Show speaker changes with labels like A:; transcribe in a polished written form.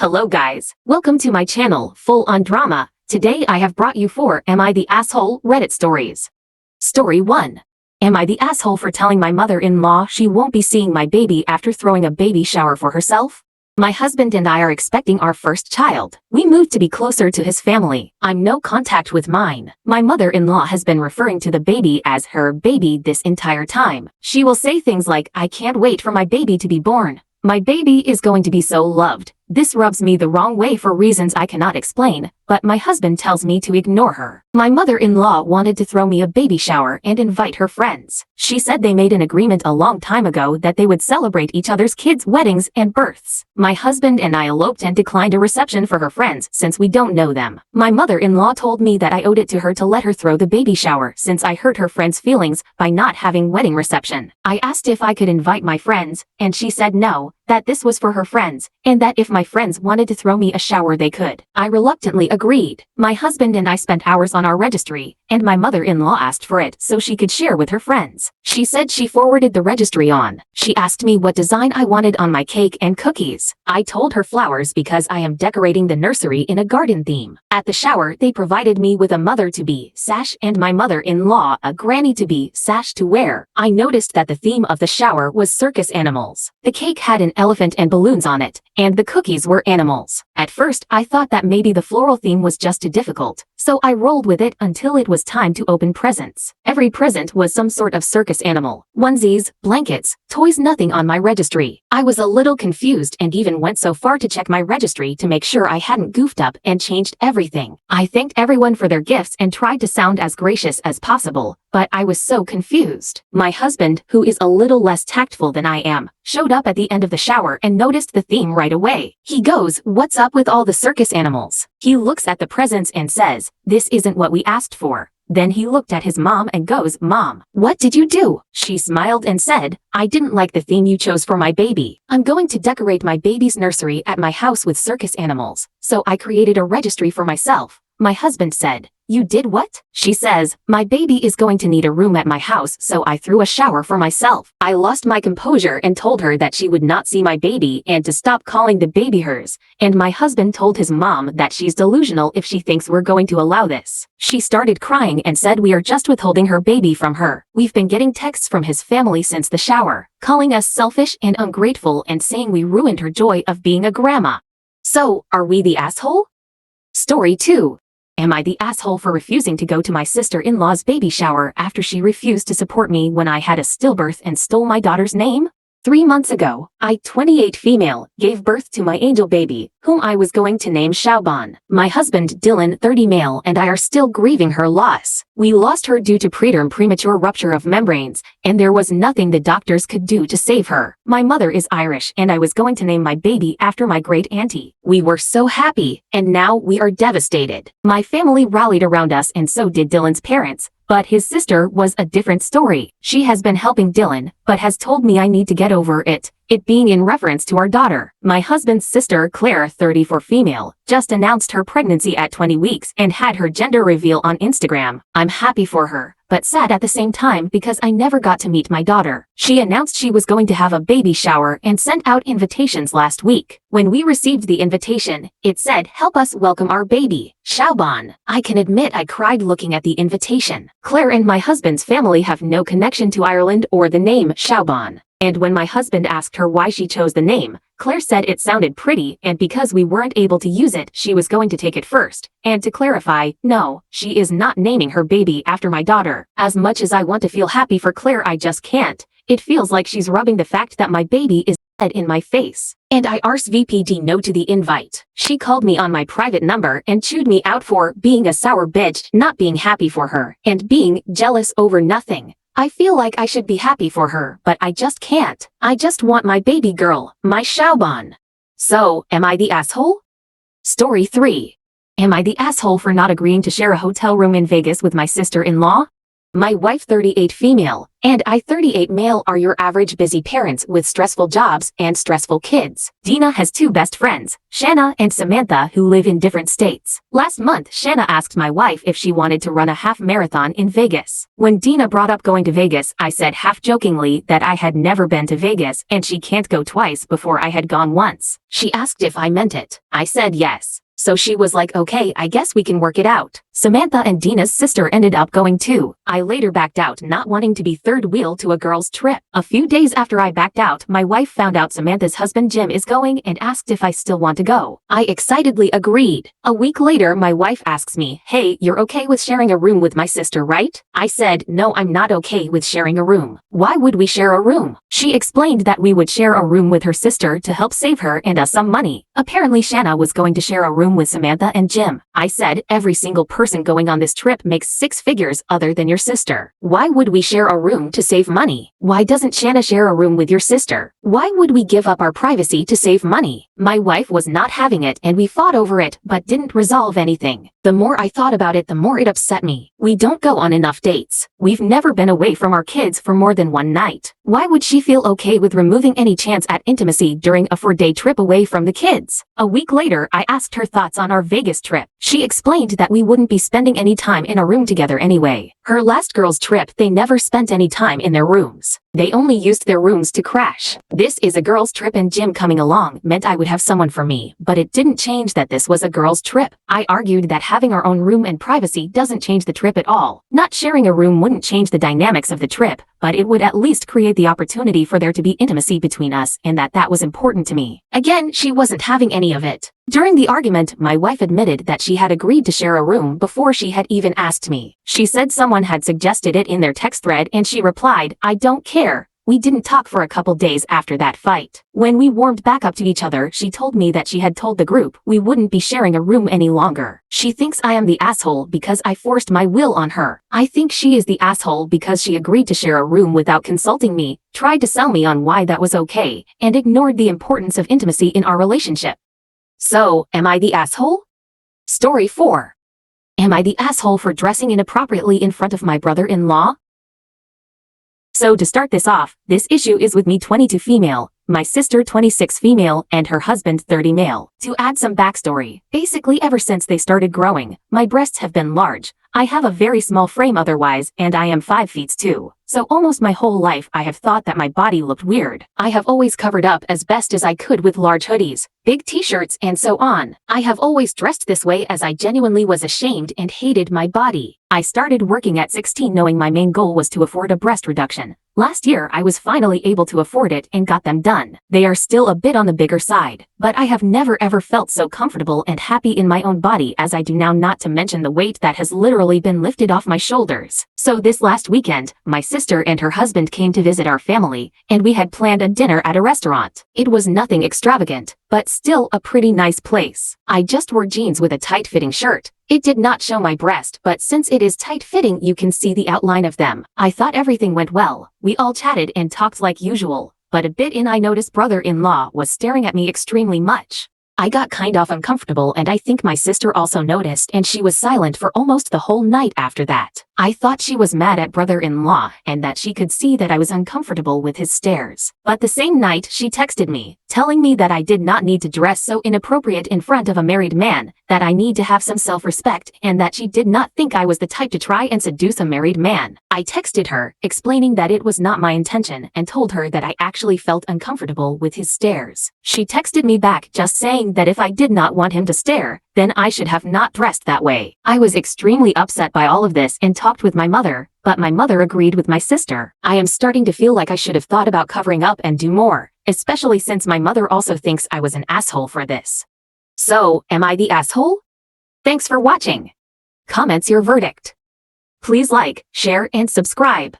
A: Hello guys, welcome to my channel, Full on Drama. Today I have brought you 4 Am I the Asshole Reddit stories. Story 1. Am I the asshole for telling my mother-in-law she won't be seeing my baby after throwing a baby shower for herself? My husband and I are expecting our first child. We moved to be closer to his family. I'm no contact with mine. My mother-in-law has been referring to the baby as her baby this entire time. She will say things like, "I can't wait for my baby to be born. My baby is going to be so loved." This rubs me the wrong way for reasons I cannot explain, but my husband tells me to ignore her. My mother-in-law wanted to throw me a baby shower and invite her friends. She said they made an agreement a long time ago that they would celebrate each other's kids' weddings and births. My husband and I eloped and declined a reception for her friends since we don't know them. My mother-in-law told me that I owed it to her to let her throw the baby shower since I hurt her friends' feelings by not having wedding reception. I asked if I could invite my friends, and she said no, that this was for her friends, and that if my friends wanted to throw me a shower they could. I reluctantly agreed. My husband and I spent hours on our registry, and my mother-in-law asked for it so she could share with her friends. She said she forwarded the registry on. She asked me what design I wanted on my cake and cookies. I told her flowers because I am decorating the nursery in a garden theme. At the shower, they provided me with a mother-to-be sash and my mother-in-law a granny-to-be sash to wear. I noticed that the theme of the shower was circus animals. The cake had an elephant and balloons on it, and the cookies were animals. At first, I thought that maybe the floral theme was just too difficult, so I rolled with it until it was time to open presents. Every present was some sort of circus animal. Onesies, blankets, toys, nothing on my registry. I was a little confused and even went so far to check my registry to make sure I hadn't goofed up and changed everything. I thanked everyone for their gifts and tried to sound as gracious as possible, but I was so confused. My husband, who is a little less tactful than I am, showed up at the end of the shower and noticed the theme right away. He goes, "What's up with all the circus animals?" He looks at the presents and says, "This isn't what we asked for." Then he looked at his mom and goes, "Mom, what did you do?" She smiled and said, "I didn't like the theme you chose for my baby. I'm going to decorate my baby's nursery at my house with circus animals, so I created a registry for myself." My husband said, "You did what?" She says, "My baby is going to need a room at my house, so I threw a shower for myself." I lost my composure and told her that she would not see my baby and to stop calling the baby hers, and my husband told his mom that she's delusional if she thinks we're going to allow this. She started crying and said we are just withholding her baby from her. We've been getting texts from his family since the shower, calling us selfish and ungrateful and saying we ruined her joy of being a grandma. So, are we the asshole? Story 2. Am I the asshole for refusing to go to my sister-in-law's baby shower after she refused to support me when I had a stillbirth and stole my daughter's name? 3 months ago, I, 28 female, gave birth to my angel baby, whom I was going to name Xiaoban. My husband, Dylan, 30 male, and I are still grieving her loss. We lost her due to preterm premature rupture of membranes, and there was nothing the doctors could do to save her. My mother is Irish, and I was going to name my baby after my great-auntie. We were so happy, and now we are devastated. My family rallied around us, and so did Dylan's parents. But his sister was a different story. She has been helping Dylan, but has told me I need to get over it being in reference to our daughter. My husband's sister, Claire, 34 female, just announced her pregnancy at 20 weeks and had her gender reveal on Instagram. I'm happy for her, but sad at the same time because I never got to meet my daughter. She announced she was going to have a baby shower and sent out invitations last week. When we received the invitation, it said, "Help us welcome our baby, Xiaoban." I can admit I cried looking at the invitation. Claire and my husband's family have no connection to Ireland or the name Xiaoban. And when my husband asked her why she chose the name, Claire said it sounded pretty and because we weren't able to use it, she was going to take it first. And to clarify, no, she is not naming her baby after my daughter. As much as I want to feel happy for Claire, I just can't. It feels like she's rubbing the fact that my baby is dead in my face. And I RSVP'd no to the invite. She called me on my private number and chewed me out for being a sour bitch, not being happy for her, and being jealous over nothing. I feel like I should be happy for her, but I just can't. I just want my baby girl, my Xiaoban. So, am I the asshole? Story 3. Am I the asshole for not agreeing to share a hotel room in Vegas with my sister-in-law? My wife 38 female, and I 38 male are your average busy parents with stressful jobs and stressful kids. Dina has two best friends, Shanna and Samantha, who live in different states. Last month, Shanna asked my wife if she wanted to run a half marathon in Vegas. When Dina brought up going to Vegas, I said half jokingly that I had never been to Vegas and she can't go twice before I had gone once. She asked if I meant it. I said yes. So she was like, okay, I guess we can work it out. Samantha and Dina's sister ended up going too. I later backed out, not wanting to be third wheel to a girls' trip. A few days after I backed out, my wife found out Samantha's husband Jim is going and asked if I still want to go. I excitedly agreed. A week later, my wife asks me, hey, you're okay with sharing a room with my sister, right? I said, no, I'm not okay with sharing a room. Why would we share a room? She explained that we would share a room with her sister to help save her and us some money. Apparently Shanna was going to share a room with Samantha and Jim. I said, every single person going on this trip makes six figures other than your sister. Why would we share a room to save money? Why doesn't Shanna share a room with your sister? Why would we give up our privacy to save money? My wife was not having it and we fought over it but didn't resolve anything. The more I thought about it, the more it upset me. We don't go on enough dates. We've never been away from our kids for more than one night. Why would she feel okay with removing any chance at intimacy during a 4-day trip away from the kids? A week later, I asked her thoughts on our Vegas trip. She explained that we wouldn't be spending any time in a room together anyway. Her last girls' trip, they never spent any time in their rooms. They only used their rooms to crash. This is a girls' trip and Jim coming along meant I would have someone for me, but it didn't change that this was a girls' trip. I argued that having our own room and privacy doesn't change the trip at all. Not sharing a room wouldn't change the dynamics of the trip, but it would at least create the opportunity for there to be intimacy between us and that was important to me. Again, she wasn't having any of it. During the argument, my wife admitted that she had agreed to share a room before she had even asked me. She said someone had suggested it in their text thread and she replied, I don't care. We didn't talk for a couple days after that fight. When we warmed back up to each other, she told me that she had told the group we wouldn't be sharing a room any longer. She thinks I am the asshole because I forced my will on her. I think she is the asshole because she agreed to share a room without consulting me, tried to sell me on why that was okay, and ignored the importance of intimacy in our relationship. So, am I the asshole? Story 4. Am I the asshole for dressing inappropriately in front of my brother-in-law? So to start this off, this issue is with me 22 female, my sister 26 female, and her husband 30 male. To add some backstory, basically ever since they started growing, my breasts have been large. I have a very small frame otherwise, and I am 5 feet 2. So almost my whole life I have thought that my body looked weird. I have always covered up as best as I could with large hoodies, big t-shirts, and so on. I have always dressed this way as I genuinely was ashamed and hated my body. I started working at 16 knowing my main goal was to afford a breast reduction. Last year I was finally able to afford it and got them done. They are still a bit on the bigger side, but I have never ever felt so comfortable and happy in my own body as I do now, not to mention the weight that has literally been lifted off my shoulders. So this last weekend, my sister and her husband came to visit our family, and we had planned a dinner at a restaurant. It was nothing extravagant, but still a pretty nice place. I just wore jeans with a tight-fitting shirt. It did not show my breast, but since it is tight-fitting you can see the outline of them. I thought everything went well. We all chatted and talked like usual, but a bit in I noticed brother-in-law was staring at me extremely much. I got kind of uncomfortable and I think my sister also noticed and she was silent for almost the whole night after that. I thought she was mad at brother-in-law and that she could see that I was uncomfortable with his stares. But the same night she texted me, telling me that I did not need to dress so inappropriate in front of a married man, that I need to have some self-respect, and that she did not think I was the type to try and seduce a married man. I texted her, explaining that it was not my intention, and told her that I actually felt uncomfortable with his stares. She texted me back just saying that if I did not want him to stare, then I should have not dressed that way. I was extremely upset by all of this and talked with my mother, but my mother agreed with my sister. I am starting to feel like I should have thought about covering up and do more, especially since my mother also thinks I was an asshole for this. So, am I the asshole? Thanks for watching. Comments your verdict. Please like, share, and subscribe.